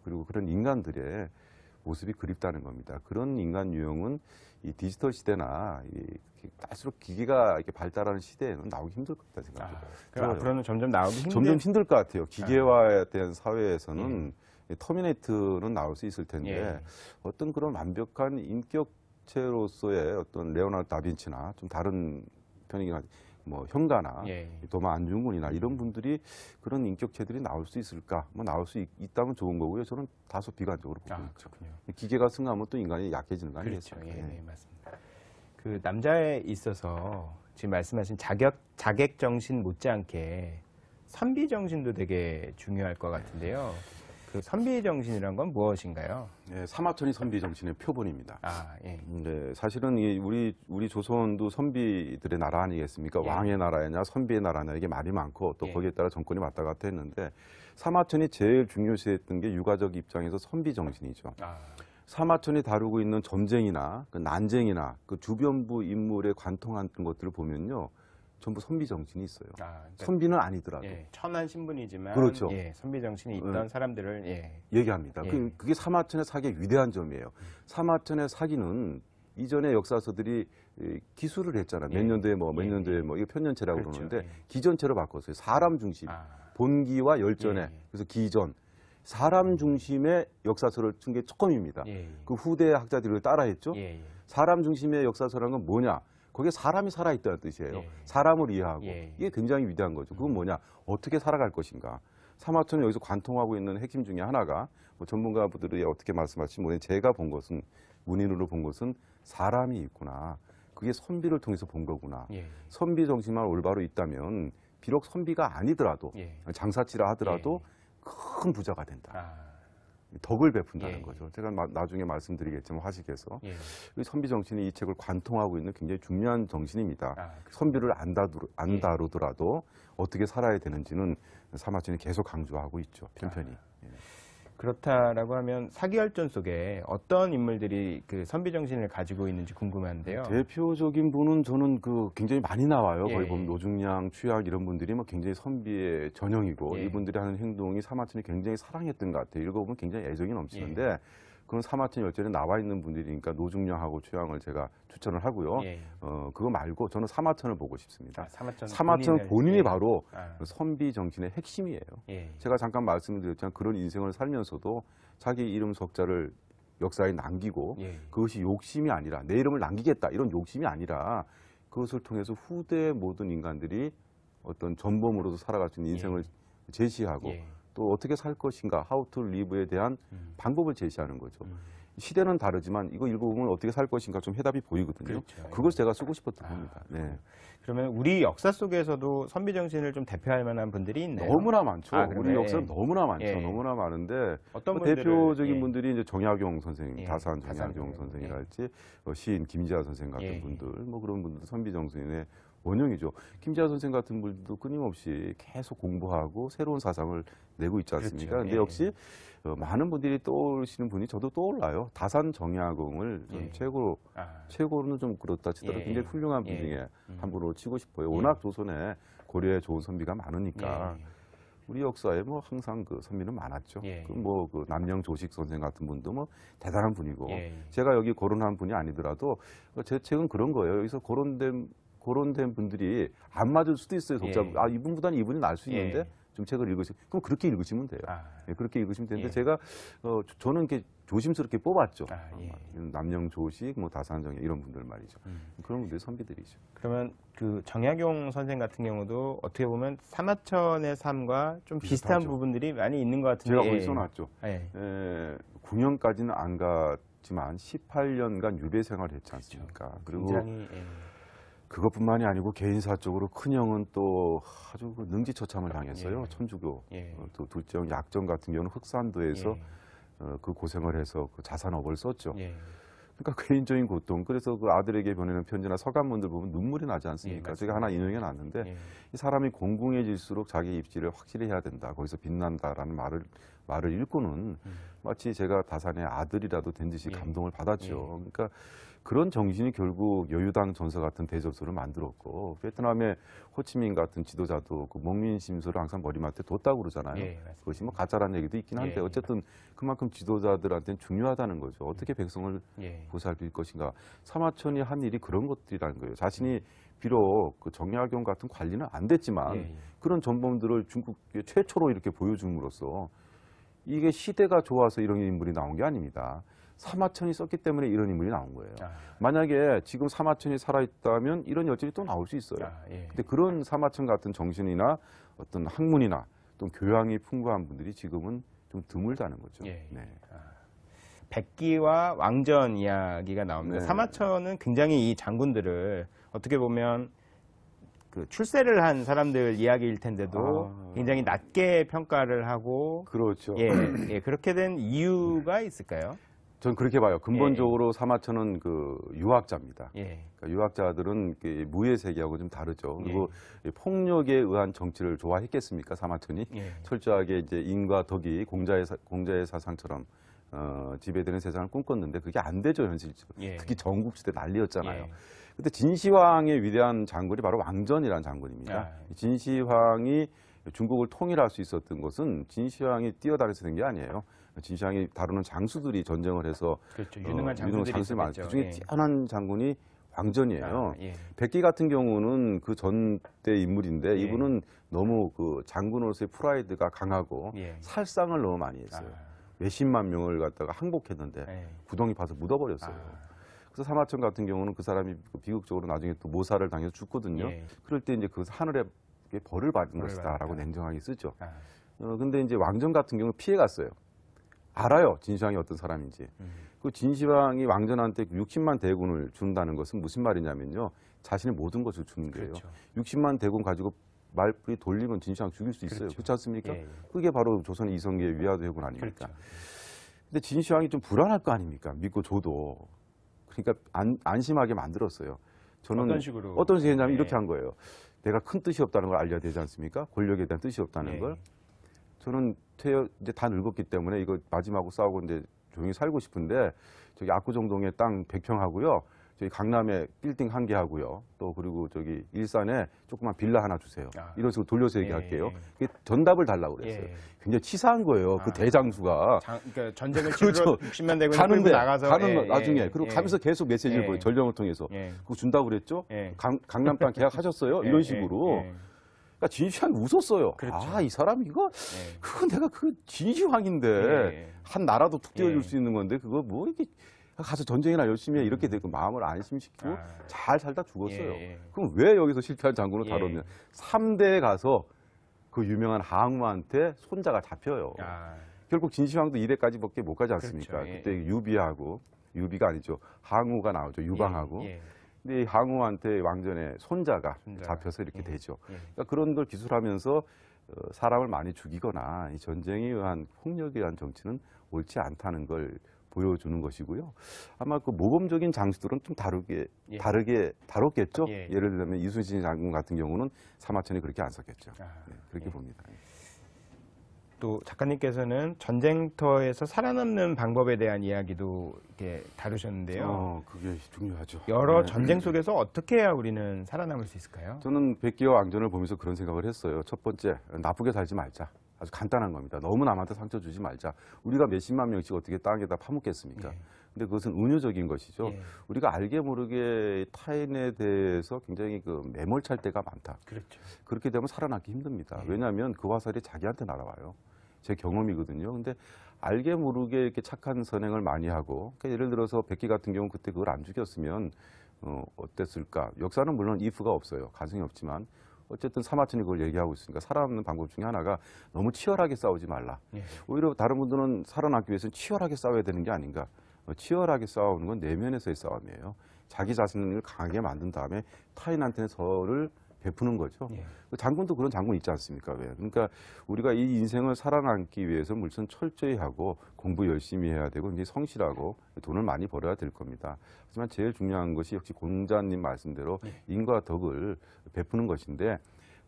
그리고 그런 인간들의 모습이 그립다는 겁니다. 그런 인간 유형은 이 디지털 시대나 갈수록 기계가 이렇게 발달하는 시대에는 나오기 힘들 것 같다는 생각이 그럼 들어요. 앞으로는 점점 나오기 힘든. 점점 힘들 것 같아요. 기계화에 대한 사회에서는 터미네이트는 나올 수 있을 텐데 예. 어떤 그런 완벽한 인격체로서의 어떤 레오나르도 다빈치나 좀 다른 편이긴 하지 뭐 현가나 예. 도마 안중근이나 이런 분들이 그런 인격체들이 나올 수 있을까? 뭐 나올 수 있다면 좋은 거고요. 저는 다소 비관적으로 보고 있죠. 그렇군요. 기계가 승하면 또 인간이 약해지는 거 그렇죠. 아니겠습니까? 예, 네, 맞습니다. 그 남자에 있어서 지금 말씀하신 자객 정신 못지않게 선비 정신도 되게 중요할 것 같은데요. 그 선비 정신이란 건 무엇인가요? 예, 사마천이 선비 정신의 표본입니다. 아, 예. 네, 사실은 우리 조선도 선비들의 나라 아니겠습니까? 예. 왕의 나라냐, 선비의 나라냐 이게 말이 많고 또 예. 거기에 따라 정권이 왔다 갔다 했는데 사마천이 제일 중요시했던 게 육아적 입장에서 선비 정신이죠. 아, 사마천이 다루고 있는 점쟁이나 그 난쟁이나 그 주변부 인물에 관통한 것들을 보면요, 전부 선비 정신이 있어요. 그러니까, 선비는 아니더라도 예, 천한 신분이지만 그렇죠. 예, 선비 정신이 있던 예. 사람들을 예. 얘기합니다. 예. 그게 사마천의 사기의 위대한 점이에요. 사마천의 사기는 이전의 역사서들이 기술을 했잖아요. 예. 몇 년도에 뭐, 몇 예. 년도에 뭐, 이거 편년체라고 그렇죠. 그러는데 예. 기전체로 바꿨어요. 사람 중심. 아, 본기와 열전에. 예. 그래서 기전. 사람 중심의 역사서를 쓴 게 처음입니다. 예. 그 후대 학자들이 따라했죠. 예. 사람 중심의 역사서라는 건 뭐냐? 거기에 사람이 살아있다는 뜻이에요. 예. 사람을 이해하고. 예. 이게 굉장히 위대한 거죠. 그건 뭐냐? 어떻게 살아갈 것인가? 사마천이 여기서 관통하고 있는 핵심 중에 하나가 뭐 전문가분들이 어떻게 말씀하실지 모르겠는데 제가 본 것은 문인으로 본 것은 사람이 있구나. 그게 선비를 통해서 본 거구나. 예. 선비 정신만 올바로 있다면 비록 선비가 아니더라도 예. 장사치라 하더라도 큰 부자가 된다. 아, 덕을 베푼다는 예. 거죠. 제가 나중에 말씀드리겠지만 화식에서 예. 이 선비 정신이 이 책을 관통하고 있는 굉장히 중요한 정신입니다. 아, 선비를 안 다루더라도 어떻게 살아야 되는지는 사마천이 계속 강조하고 있죠. 편편히. 그렇다라고 하면 사기열전 속에 어떤 인물들이 그 선비 정신을 가지고 있는지 궁금한데요. 대표적인 분은 저는 그 굉장히 많이 나와요. 예. 거기 보면 노중량, 취약 이런 분들이 뭐 굉장히 선비의 전형이고 예. 이분들이 하는 행동이 사마천이 굉장히 사랑했던 것 같아요. 읽어보면 굉장히 애정이 넘치는데 예. 그건 사마천 열전에 나와 있는 분들이니까 노중량하고 취약을 제가 추천을 하고요. 예. 그거 말고 저는 사마천을 보고 싶습니다. 아, 사마천 사마천 본인이 예. 바로 아, 선비 정신의 핵심이에요. 예. 제가 잠깐 말씀드렸지만 그런 인생을 살면서도 자기 이름 석자를 역사에 남기고 예. 그것이 욕심이 아니라 내 이름을 남기겠다 이런 욕심이 아니라 그것을 통해서 후대 모든 인간들이 어떤 전범으로서 살아갈 수 있는 인생을 제시하고 예. 또 어떻게 살 것인가 how to live에 대한 방법을 제시하는 거죠. 시대는 다르지만 이거 읽어보면 어떻게 살 것인가 좀 해답이 보이거든요. 그렇죠. 그것을 제가 쓰고 싶었던 겁니다. 네. 그러면 우리 역사 속에서도 선비 정신을 좀 대표할 만한 분들이 있나요? 너무나 많죠. 아, 그래요? 우리 역사는 예. 너무나 많죠. 예. 너무나 많은데 어떤 뭐 분들을- 대표적인 예. 분들이 이제 정약용 선생님, 예. 다산 다산 정약용 선생님. 선생이랄지 시인 김지아 선생 같은 예. 분들, 뭐 그런 분들 선비 정신의 원형이죠. 김지아 선생 같은 분들도 끊임없이 계속 공부하고 새로운 사상을 내고 있지 않습니까? 그렇죠. 근데 예. 역시 많은 분들이 떠오르시는 분이 저도 떠올라요. 다산 정약용을 좀 예. 최고로는 좀 그렇다 치더라도 예. 굉장히 훌륭한 분 예. 중에 한 분으로 치고 싶어요. 워낙 조선에 고려에 좋은 선비가 많으니까. 예. 우리 역사에 뭐 항상 그 선비는 많았죠. 예. 그 남영 조식 선생 같은 분도 뭐 대단한 분이고 예. 제가 여기 거론한 분이 아니더라도 제 책은 그런 거예요. 여기서 거론된 분들이 안 맞을 수도 있어요. 독자 예. 이분보다는 이분이 날 수 있는데 예. 좀 책을 읽으시면 그럼 그렇게 읽으시면 돼요. 예, 그렇게 읽으시면 되는데 예. 제가 저는 이렇게 조심스럽게 뽑았죠. 예. 남영 조식, 뭐 다산정예 이런 분들 말이죠. 그런 분들이 선비들이죠. 그러면 그 정약용 선생 같은 경우도 어떻게 보면 사마천의 삶과 좀 비슷한 비슷하죠. 부분들이 많이 있는 것 같은데. 제가 거기 써놨죠. 예. 9년까지는 안 갔지만 18년간 유배 생활을 했지 않습니까? 그리고 굉장히 그것뿐만이 아니고 개인사적으로 큰형은 또 아주 그 능지처참을 당했어요. 예. 천주교. 예. 또 둘째 형 약정 같은 경우는 흑산도에서 예. 그 고생을 해서 그 자산업을 썼죠. 예. 그러니까 개인적인 고통. 그래서 그 아들에게 보내는 편지나 서간문들 보면 눈물이 나지 않습니까? 예, 제가 하나 인용해 놨는데 예. 이 사람이 공공해질수록 자기 입지를 확실히 해야 된다. 거기서 빛난다라는 말을 읽고는 마치 제가 다산의 아들이라도 된 듯이 예. 감동을 받았죠. 예. 그러니까 그런 정신이 결국 여유당 전서 같은 대접소를 만들었고 베트남의 호치민 같은 지도자도 그 목민심서를 항상 머리맡에 뒀다고 그러잖아요. 예, 맞습니다. 그것이 뭐 가짜라는 얘기도 있긴 한데 예. 어쨌든 그만큼 지도자들한테는 중요하다는 거죠. 어떻게 백성을 예. 보살필 것인가. 사마천이 한 일이 그런 것들이라는 거예요. 자신이 비록 그 정약용 같은 관리는 안 됐지만 예. 그런 전범들을 중국 최초로 이렇게 보여줌으로써 이게 시대가 좋아서 이런 인물이 나온 게 아닙니다. 사마천이 썼기 때문에 이런 인물이 나온 거예요. 만약에 지금 사마천이 살아있다면 이런 여진이 또 나올 수 있어요. 예. 근데 그런 사마천 같은 정신이나 어떤 학문이나 또 교양이 풍부한 분들이 지금은 좀 드물다는 거죠. 예. 네. 백기와 왕전 이야기가 나옵니다. 네. 사마천은 굉장히 이 장군들을 어떻게 보면 그 출세를 한 사람들 이야기일 텐데도 굉장히 낮게 평가를 하고 그렇죠. 예, 그렇게 된 이유가 있을까요? 전 그렇게 봐요. 근본적으로 사마천은 그 유학자입니다. 예. 그러니까 유학자들은 그 무예 세계하고 좀 다르죠. 그리고 이 폭력에 의한 정치를 좋아했겠습니까, 사마천이? 예. 철저하게 이제 인과 덕이 공자의 사상처럼 지배되는 세상을 꿈꿨는데 그게 안 되죠, 현실적으로. 예. 특히 전국시대 난리였잖아요. 예. 근데 진시황의 위대한 장군이 바로 왕전이라는 장군입니다. 진시황이 중국을 통일할 수 있었던 것은 진시황이 뛰어다녀서 된 게 아니에요. 진시황이 다루는 장수들이 전쟁을 해서 그렇죠. 유능한 장수들이 많았죠. 있었겠죠. 그중에 예. 뛰어난 장군이 왕전이에요. 예. 백기 같은 경우는 그 전대 인물인데 예. 이분은 너무 그 장군으로서의 프라이드가 강하고 예. 살상을 너무 많이 했어요. 몇십만 명을 갖다가 항복했는데 예. 구덩이 파서 묻어버렸어요. 그래서 사마천 같은 경우는 그 사람이 비극적으로 나중에 또 모살을 당해서 죽거든요. 예. 그럴 때 이제 그 하늘에 벌을 받은 벌을 것이다라고 받았다. 냉정하게 쓰죠. 아. 근데 이제 왕전 같은 경우는 피해갔어요. 알아요. 진시황이 어떤 사람인지. 그 진시황이 왕전한테 60만 대군을 준다는 것은 무슨 말이냐면요. 자신의 모든 것을 주는 거예요. 그렇죠. 60만 대군 가지고 말뿌리 돌리면 진시황 죽일 수 있어요. 그렇죠. 그렇지 않습니까? 예. 그게 바로 조선의 이성계의 위화도 해군 아닙니까? 그렇죠. 근데 진시황이 좀 불안할 거 아닙니까? 믿고 줘도. 그러니까 안심하게 만들었어요. 저는 어떤 식으로? 어떤 식으로 했냐면 예. 이렇게 한 거예요. 내가 큰 뜻이 없다는 걸 알려야 되지 않습니까? 권력에 대한 뜻이 없다는 예. 걸. 저는 이제 다 늙었기 때문에 이거 마지막으로 싸우고 이제 조용히 살고 싶은데 저기 압구정동에 땅 100평 하고요. 저기 강남에 빌딩 1개 하고요. 또 그리고 저기 일산에 조그만 빌라 하나 주세요. 이런 식으로 돌려서 얘기할게요. 그게 전답을 달라고 그랬어요. 예. 굉장히 치사한 거예요. 그 대장수가. 그러니까 전쟁을 그렇죠. 치르러 60만 대군이 가는데, 끌고 나가서 가는 예, 나중에. 예, 그리고 예. 가면서 계속 메시지를 예. 보여요. 전령을 통해서. 예. 그거 준다고 그랬죠? 예. 강남 땅 계약하셨어요? 예, 이런 예, 식으로. 예. 그러니까 진시황이 웃었어요. 그렇죠. 아, 이 사람 이거? 예. 그건 내가 그 진시황인데 예. 한 나라도 툭 띄워줄 예. 수 있는 건데 그거 뭐 이렇게 가서 전쟁이나 열심히 해 이렇게 되고 마음을 안심시키고 잘 살다 죽었어요. 예. 그럼 왜 여기서 실패한 장군을 예. 다뤘냐? 3대에 가서 그 유명한 항우한테 손자가 잡혀요. 결국 진시황도 2대까지밖에 못 가지 않습니까? 그렇죠. 예. 그때 유비가 아니죠. 항우가 나오죠. 유방하고. 예. 근데 이 항우한테 왕전의 손자가 잡혀서 이렇게 되죠. 그러니까 그런 걸 기술하면서 사람을 많이 죽이거나 이 전쟁에 의한 폭력에 의한 정치는 옳지 않다는 걸 보여주는 것이고요. 아마 그 모범적인 장수들은 좀 다르게 다뤘겠죠. 예. 예를 들면 이순신 장군 같은 경우는 사마천이 그렇게 안 썼겠죠. 네, 그렇게 예. 봅니다. 또 작가님께서는 전쟁터에서 살아남는 방법에 대한 이야기도 이렇게 다루셨는데요. 그게 중요하죠. 여러 네. 전쟁 속에서 어떻게 해야 우리는 살아남을 수 있을까요? 저는 백기와 왕전을 보면서 그런 생각을 했어요. 첫 번째, 나쁘게 살지 말자. 아주 간단한 겁니다. 너무 남한테 상처 주지 말자. 우리가 몇십만 명씩 어떻게 땅에다 파묻겠습니까? 예. 근데 그것은 은유적인 것이죠. 예. 우리가 알게 모르게 타인에 대해서 굉장히 그 매몰찰 때가 많다. 그렇죠. 그렇게 되면 살아남기 힘듭니다. 예. 왜냐하면 그 화살이 자기한테 날아와요. 제 경험이거든요. 근데 알게 모르게 이렇게 착한 선행을 많이 하고, 그러니까 예를 들어서 백기 같은 경우 그때 그걸 안 죽였으면 어땠을까? 역사는 물론 if가 없어요. 가능이 없지만 어쨌든 사마천이 그걸 얘기하고 있으니까 살아남는 방법 중에 하나가 너무 치열하게 싸우지 말라. 예. 오히려 다른 분들은 살아남기 위해서는 치열하게 싸워야 되는 게 아닌가. 치열하게 싸우는 건 내면에서의 싸움이에요. 자기 자신을 강하게 만든 다음에 타인한테는 서를 베푸는 거죠. 예. 장군도 그런 장군 있지 않습니까? 왜? 그러니까 우리가 이 인생을 살아남기 위해서 물론 철저히 하고 공부 열심히 해야 되고 이제 성실하고 돈을 많이 벌어야 될 겁니다. 하지만 제일 중요한 것이 역시 공자님 말씀대로 인과 덕을 베푸는 것인데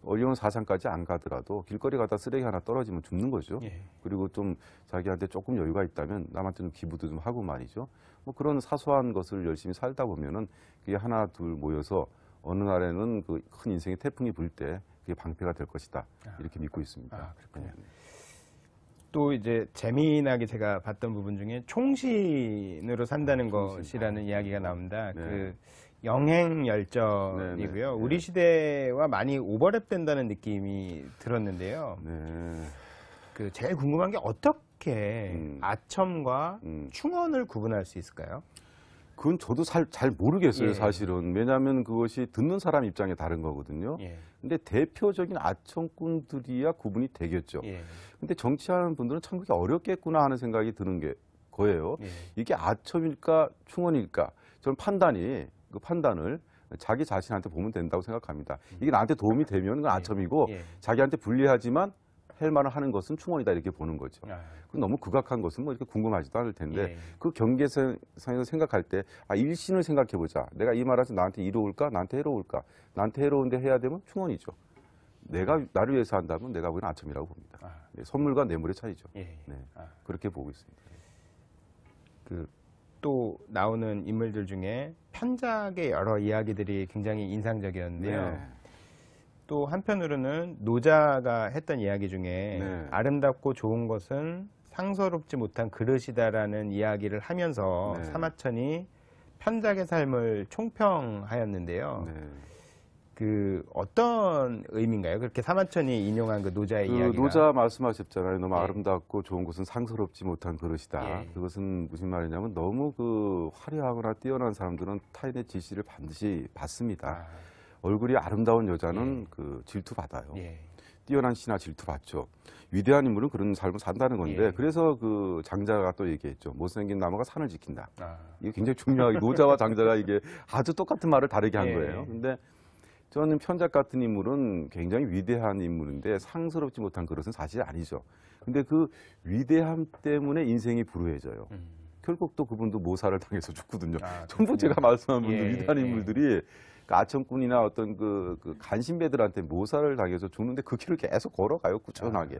어려운 사상까지 안 가더라도 길거리 가다 쓰레기 하나 떨어지면 죽는 거죠. 예. 그리고 좀 자기한테 조금 여유가 있다면 남한테 좀 기부도 좀 하고 말이죠. 뭐 그런 사소한 것을 열심히 살다 보면은 그게 하나 둘 모여서 어느 날에는 그 큰 인생의 태풍이 불 때 그게 방패가 될 것이다. 이렇게 믿고 있습니다. 그렇군요. 또 이제 재미나게 제가 봤던 부분 중에 총신으로 산다는 총신. 것이라는 이야기가 나옵니다. 네. 그 영행 열전이고요. 네, 네, 네. 우리 시대와 많이 오버랩된다는 느낌이 들었는데요. 네. 그 제일 궁금한 게 어떻게 아첨과 음. 충언을 구분할 수 있을까요? 그건 저도 잘 모르겠어요, 예. 사실은. 왜냐하면 그것이 듣는 사람 입장에 다른 거거든요. 예. 근데 대표적인 아청꾼들이야 구분이 되겠죠. 예. 근데 정치하는 분들은 참 그게 어렵겠구나 하는 생각이 드는 게 거예요. 예. 이게 아첨일까 충언일까? 저는 그 판단을 자기 자신한테 보면 된다고 생각합니다. 이게 나한테 도움이 되면 그건 아첨이고 예. 자기한테 불리하지만 할 만을 하는 것은 충언이다 이렇게 보는 거죠. 아, 그 너무 극악한 것은 뭐 이렇게 궁금하지도 않을 텐데 예. 그 경계선에서 생각할 때 일신을 생각해 보자. 내가 이 말해서 나한테 이로울까? 나한테 해로울까? 나한테 해로운데 해야 되면 충언이죠. 내가 나를 위해서 한다면 내가 보기에는 아첨이라고 봅니다. 아. 네, 선물과 뇌물의 차이죠. 예. 네, 아. 그렇게 보고 있습니다. 또 나오는 인물들 중에 편작의 여러 이야기들이 굉장히 인상적이었는데요. 네. 또 한편으로는 노자가 했던 이야기 중에 네. 아름답고 좋은 것은 상서롭지 못한 그릇이다라는 이야기를 하면서 네. 사마천이 편작의 삶을 총평하였는데요. 네. 그 어떤 의미인가요? 그렇게 사마천이 인용한 그 노자의 그 이야기가. 노자 말씀하셨잖아요. 너무 예. 아름답고 좋은 것은 상스럽지 못한 그릇이다. 예. 그것은 무슨 말이냐면 너무 그 화려하거나 뛰어난 사람들은 타인의 지시를 반드시 받습니다. 아, 얼굴이 아름다운 여자는 예. 그 질투받아요. 예. 뛰어난 신하 질투받죠. 위대한 인물은 그런 삶을 산다는 건데 예. 그래서 그 장자가 또 얘기했죠. 못생긴 나무가 산을 지킨다. 아, 이게 굉장히 중요하게 노자와 장자가 이게 아주 똑같은 말을 다르게 한 예. 거예요. 근데 저는 편작 같은 인물은 굉장히 위대한 인물인데 상스럽지 못한 그릇은 사실 아니죠. 근데 그 위대함 때문에 인생이 불우해져요. 결국 또 그분도 모사를 당해서 죽거든요. 아, 전부 그렇군요. 제가 말씀한 분들 예, 위대한 예. 인물들이 그 아청꾼이나 어떤 그 간신배들한테 모사를 당해서 죽는데 그 길을 계속 걸어가요, 꾸준하게.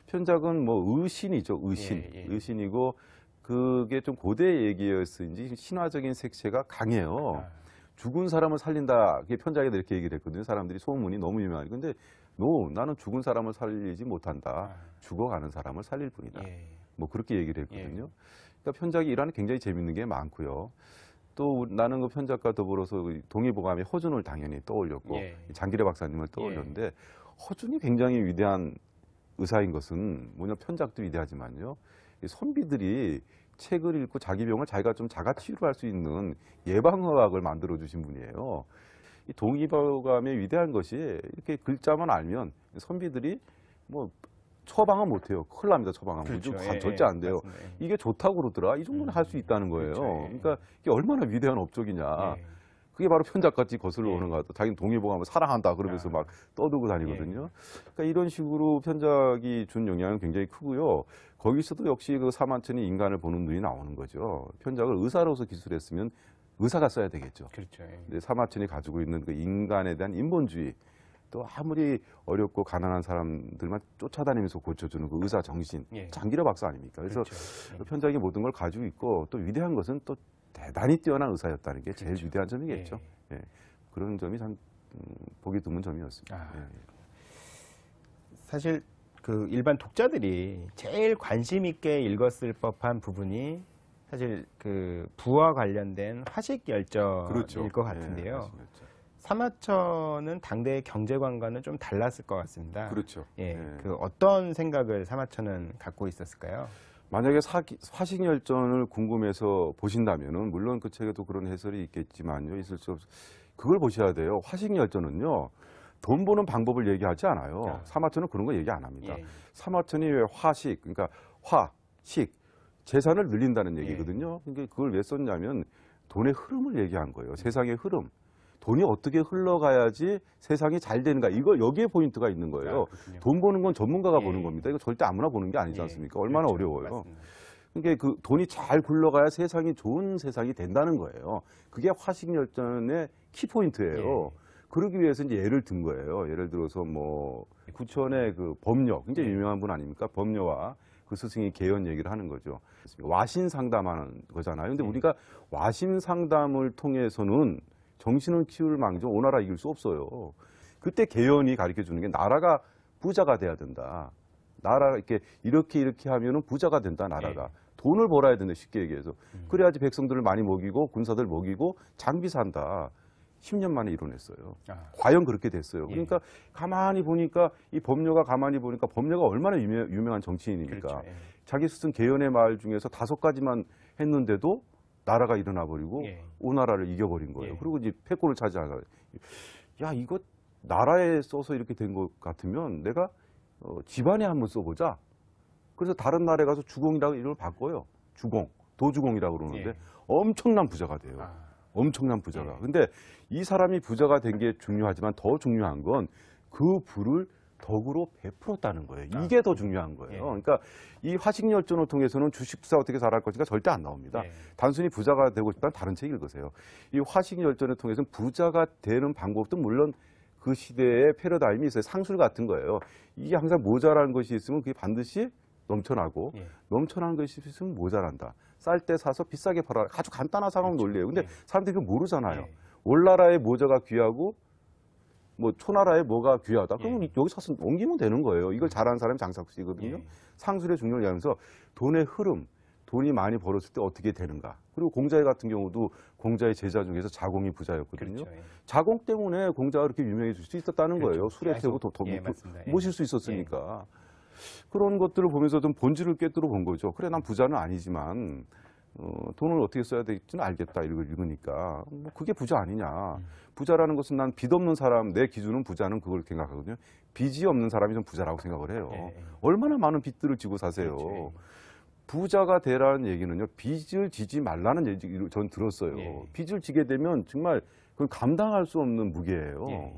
편작은 뭐 의신이죠, 의신. 예, 예. 의신이고 그게 좀 고대 얘기였는지 신화적인 색채가 강해요. 아. 죽은 사람을 살린다. 그게 편작에도 이렇게 얘기를 했거든요. 사람들이 소문이 너무 유명하니까. 근데 나는 죽은 사람을 살리지 못한다. 죽어가는 사람을 살릴 뿐이다. 예. 뭐 그렇게 얘기를 했거든요. 그러니까 편작이 일하는 굉장히 재밌는 게 많고요. 또 나는 그 편작과 더불어서 동의보감의 허준을 당연히 떠올렸고 예. 장기래 박사님을 떠올렸는데 허준이 굉장히 위대한 의사인 것은 뭐냐 편작도 위대하지만요. 이 선비들이 책을 읽고 자기 병을 자기가 좀 자가 치유할 수 있는 예방의학을 만들어 주신 분이에요. 이 동의보감의 위대한 것이 이렇게 글자만 알면 선비들이 뭐 처방은 못 해요. 큰일 납니다. 처방하면 그렇죠. 절대 안 돼요. 맞습니다. 이게 좋다고 그러더라. 이 정도는 할 수 있다는 거예요. 그렇죠. 예. 그러니까 이게 얼마나 위대한 업적이냐. 예. 그게 바로 편작같이 거슬러 예. 오는 것 같아요. 자기는 동의보감을 사랑한다 그러면서 막 떠들고 다니거든요. 그러니까 이런 식으로 편작이 준 영향은 굉장히 크고요. 거기서도 역시 그 사만천이 인간을 보는 눈이 나오는 거죠. 편작을 의사로서 기술했으면 의사가 써야 되겠죠. 그렇죠. 예. 근데 사마천이 가지고 있는 그 인간에 대한 인본주의 또 아무리 어렵고 가난한 사람들만 쫓아다니면서 고쳐주는 그 의사 정신 예. 장기래 박사 아닙니까? 그래서 그렇죠. 그 편작이 모든 걸 가지고 있고 또 위대한 것은 또 대단히 뛰어난 의사였다는 게 제일 그렇죠. 위대한 점이겠죠. 예. 그런 점이 참 보기 드문 점이었습니다. 아. 예. 사실 그 일반 독자들이 제일 관심 있게 읽었을 법한 부분이 사실 그 부와 관련된 화식 열전일 그렇죠. 것 같은데요. 예, 맞습니다. 사마천은 당대의 경제관과는 좀 달랐을 것 같습니다. 그렇죠. 예, 예. 그 어떤 생각을 사마천은 갖고 있었을까요? 만약에 화식열전을 궁금해서 보신다면은 물론 그 책에도 그런 해설이 있겠지만요. 있을 수 없. 그걸 보셔야 돼요. 화식열전은요. 돈 버는 방법을 얘기하지 않아요. 사마천은 그런 거 얘기 안 합니다. 예. 사마천이 왜 화식, 그러니까 화식, 재산을 늘린다는 예. 얘기거든요. 그러니까 그걸 왜 썼냐면 돈의 흐름을 얘기한 거예요. 세상의 흐름. 돈이 어떻게 흘러가야지 세상이 잘 되는가. 이거 여기에 포인트가 있는 거예요. 그렇군요. 돈 버는 건 전문가가 예. 보는 겁니다. 이거 절대 아무나 보는 게 아니지 예. 않습니까? 얼마나 그렇죠. 어려워요. 맞습니다. 그러니까 그 돈이 잘 굴러가야 세상이 좋은 세상이 된다는 거예요. 그게 화식열전의 키포인트예요. 예. 그러기 위해서 이제 예를 든 거예요. 예를 들어서 뭐 구천의 그 법녀, 굉장히 예. 유명한 분 아닙니까? 법녀와 그 스승이 개연 얘기를 하는 거죠. 와신 상담하는 거잖아요. 근데 예. 우리가 와신 상담을 통해서는 정신은 키울 망정 오나라 이길 수 없어요. 그때 개연이 가르쳐 주는 게 나라가 부자가 돼야 된다. 나라가 이렇게 하면은 부자가 된다, 나라가. 예. 돈을 벌어야 된다, 쉽게 얘기해서. 그래야지 백성들을 많이 먹이고 군사들 먹이고 장비 산다. 10년 만에 이뤄냈어요. 과연 그렇게 됐어요. 예. 그러니까 가만히 보니까 이 법녀가 가만히 보니까 법녀가 얼마나 유명한 정치인입니까? 그렇죠. 예. 자기 스승 개연의 말 중에서 5가지만 했는데도 나라가 일어나 버리고 예. 오나라를 이겨버린 거예요. 예. 그리고 이제 패권을 차지하는. 야, 이거 나라에 써서 이렇게 된 것 같으면 내가 집안에 한번 써보자. 그래서 다른 나라에 가서 주공이라고 이름을 바꿔요. 주공, 도주공이라고 그러는데 예. 엄청난 부자가 돼요. 엄청난 부자가. 예. 근데 이 사람이 부자가 된 게 중요하지만 더 중요한 건 그 부를 덕으로 베풀었다는 거예요. 이게 더 중요한 거예요. 예. 그러니까 이 화식열전을 통해서는 주식사 어떻게 잘할 것인가 절대 안 나옵니다. 예. 단순히 부자가 되고 싶다면 다른 책 읽으세요. 이 화식열전을 통해서는 부자가 되는 방법도 물론 그 시대의 패러다임이 있어요. 상술 같은 거예요. 이게 항상 모자란 것이 있으면 그게 반드시 넘쳐나고 예. 넘쳐나는 것이 있으면 모자란다. 쌀 때 사서 비싸게 팔아라. 아주 간단한 상황 논리예요. 근데 예. 사람들이 그거 모르잖아요. 예. 올 나라의 모자가 귀하고 뭐 초나라의 뭐가 귀하다. 그러면 예. 여기 사서 옮기면 되는 거예요. 이걸 잘하는 사람이 장사꾼이거든요. 예. 상술의 중요를 얘기하면서 돈의 흐름, 돈이 많이 벌었을 때 어떻게 되는가. 그리고 공자의 같은 경우도 공자의 제자 중에서 자공이 부자였거든요. 그렇죠. 예. 자공 때문에 공자가 그렇게 유명해질 수 있었다는 그렇죠. 거예요. 술에 계속. 태우고 예, 맞습니다. 예. 모실 수 있었으니까. 그런 것들을 보면서 좀 본질을 꿰뚫어 본 거죠. 그래, 난 부자는 아니지만 돈을 어떻게 써야 될지는 알겠다. 이걸 읽으니까. 뭐 그게 부자 아니냐. 부자라는 것은 난 빚 없는 사람, 내 기준은 부자는 그걸 생각하거든요. 빚이 없는 사람이 좀 부자라고 생각을 해요. 예, 예. 얼마나 많은 빚들을 지고 사세요. 그렇죠. 부자가 되라는 얘기는요, 빚을 지지 말라는 얘기를 전 들었어요. 예. 빚을 지게 되면 정말 그건 감당할 수 없는 무게예요. 예.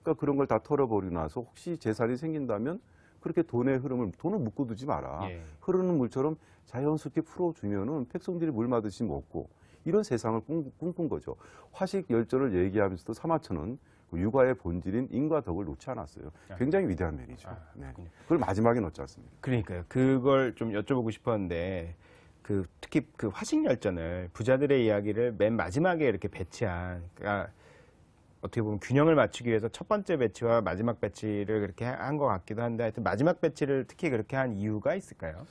그러니까 그런 걸 다 털어버리고 나서 혹시 재산이 생긴다면 그렇게 돈의 흐름을, 돈을 묶어두지 마라. 예. 흐르는 물처럼 자연스럽게 풀어주면은 백성들이 물 마듯이 먹고 이런 세상을 꿈꾼 거죠. 화식 열전을 얘기하면서도 사마천은 그 육아의 본질인 인과 덕을 놓지 않았어요. 굉장히 위대한 면이죠. 네. 그렇군요. 그걸 마지막에 넣지 않습니다. 그러니까요. 그걸 좀 여쭤보고 싶었는데 특히 그 화식 열전을 부자들의 이야기를 맨 마지막에 이렇게 배치한, 그러니까 어떻게 보면 균형을 맞추기 위해서 첫 번째 배치와 마지막 배치를 그렇게 한 것 같기도 한데, 하여튼 마지막 배치를 특히 그렇게 한 이유가 있을까요?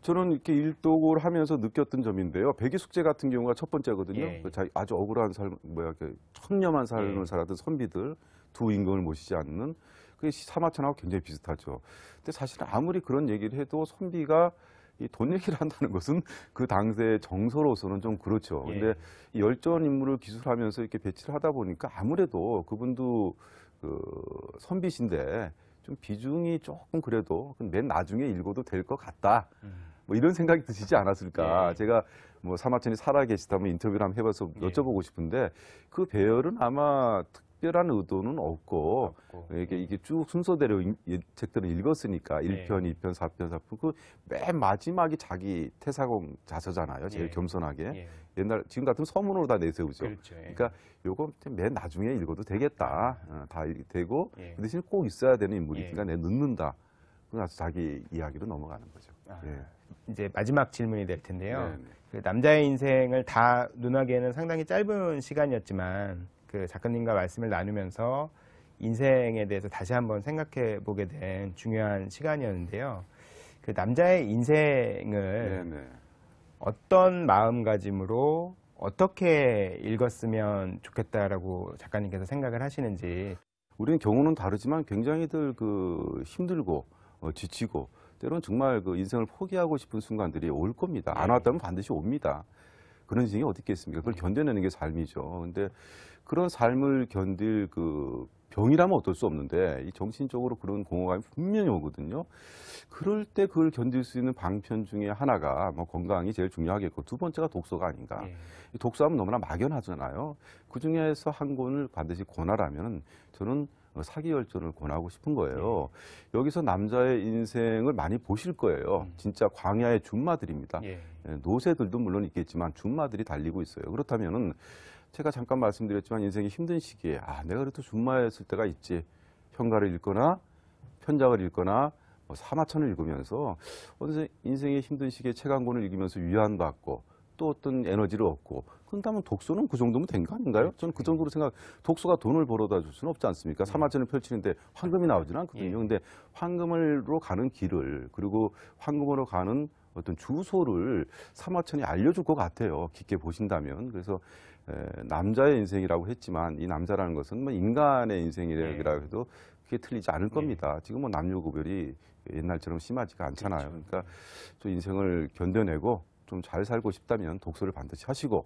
저는 이렇게 일독을 하면서 느꼈던 점인데요. 백이숙제 같은 경우가 첫 번째거든요. 예. 그 아주 억울한 삶, 천념한 삶을 예. 살았던 선비들, 두 임금을 모시지 않는, 그게 사마천하고 굉장히 비슷하죠. 근데 사실은 아무리 그런 얘기를 해도 선비가 이 돈 얘기를 한다는 것은 그 당시의 정서로서는 좀 그렇죠. 예. 근데 이 열전 인물을 기술하면서 이렇게 배치를 하다 보니까 아무래도 그분도 그 선비신데 좀 비중이 조금 그래도 맨 나중에 읽어도 될 것 같다. 뭐 이런 생각이 드시지 않았을까. 예. 제가 뭐 사마천이 살아 계시다면 인터뷰를 한번 해봐서 예. 여쭤보고 싶은데 그 배열은 아마 특별한 의도는 없고 이게 쭉 순서대로 책들을 읽었으니까 1편, 2편, 4편, 4편 그 맨 마지막이 자기 태사공 자서잖아요. 제일 예. 겸손하게. 예. 옛날 지금 같으면 서문으로 다 내세우죠. 그렇죠. 예. 그러니까 요거 맨 나중에 읽어도 되겠다. 다 되고 예. 그 대신 꼭 있어야 되는 인물이 예. 있으니까 내가 넣는다. 그래서 자기 이야기로 넘어가는 거죠. 예. 이제 마지막 질문이 될 텐데요. 네, 네. 그 남자의 인생을 다 논하기에는 상당히 짧은 시간이었지만 그 작가님과 말씀을 나누면서 인생에 대해서 다시 한번 생각해 보게 된 중요한 시간이었는데요. 그 남자의 인생을 네네. 어떤 마음가짐으로 어떻게 읽었으면 좋겠다라고 작가님께서 생각을 하시는지. 우리는 경우는 다르지만 굉장히들 힘들고 지치고 때로는 정말 인생을 포기하고 싶은 순간들이 올 겁니다. 안 왔다면 반드시 옵니다. 그런 인생이 어디 있겠습니까? 그걸 견뎌내는 게 삶이죠. 근데 그런 삶을 견딜 병이라면 어쩔 수 없는데 이 정신적으로 그런 공허감이 분명히 오거든요. 그럴 때 그걸 견딜 수 있는 방편 중에 하나가 건강이 제일 중요하겠고 두 번째가 독서가 아닌가. 이 독서하면 너무나 막연하잖아요. 그 중에서 한 권을 반드시 권하라면 저는 사기열전을 권하고 싶은 거예요. 여기서 남자의 인생을 많이 보실 거예요. 진짜 광야의 준마들입니다. 노새들도 물론 있겠지만 준마들이 달리고 있어요. 그렇다면은 제가 잠깐 말씀드렸지만 인생이 힘든 시기에 내가 그래도 준마했을 때가 있지. 현가를 읽거나 편작을 읽거나 사마천을 읽으면서 어느새 인생의 힘든 시기에 책 한 권을 읽으면서 위안받고 또 어떤 에너지를 얻고 그렇다면 독서는 그 정도면 된 거 아닌가요? 저는 그 정도로 독서가 돈을 벌어다 줄 수는 없지 않습니까? 사마천을 펼치는데 황금이 나오지는 않거든요. 근데 황금으로 가는 길을 그리고 황금으로 가는 어떤 주소를 사마천이 알려줄 것 같아요. 깊게 보신다면. 그래서 남자의 인생이라고 했지만 이 남자라는 것은 인간의 인생이라고 해도 그게 틀리지 않을 겁니다. 지금 남녀 구별이 옛날처럼 심하지가 않잖아요. 그러니까 또 인생을 견뎌내고 좀 잘 살고 싶다면 독서를 반드시 하시고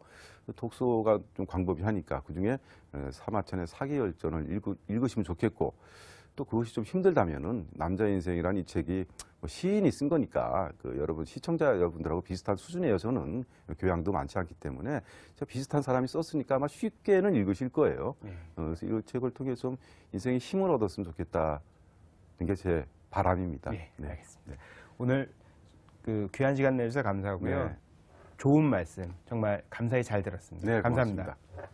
독서가 좀 광범위 하니까 그중에 사마천의 사기열전을 읽으시면 좋겠고 또 그것이 좀 힘들다면은 남자 인생이라는 이 책이 시인이 쓴 거니까 여러분 시청자 여러분들하고 비슷한 수준이에요. 저는 교양도 많지 않기 때문에 비슷한 사람이 썼으니까 아마 쉽게는 읽으실 거예요. 그래서 이 책을 통해 좀 인생에 힘을 얻었으면 좋겠다는 게 제 바람입니다. 네, 알겠습니다. 오늘 귀한 시간 내주셔서 감사하고요. 네. 좋은 말씀 정말 감사히 잘 들었습니다. 네, 감사합니다. 고맙습니다.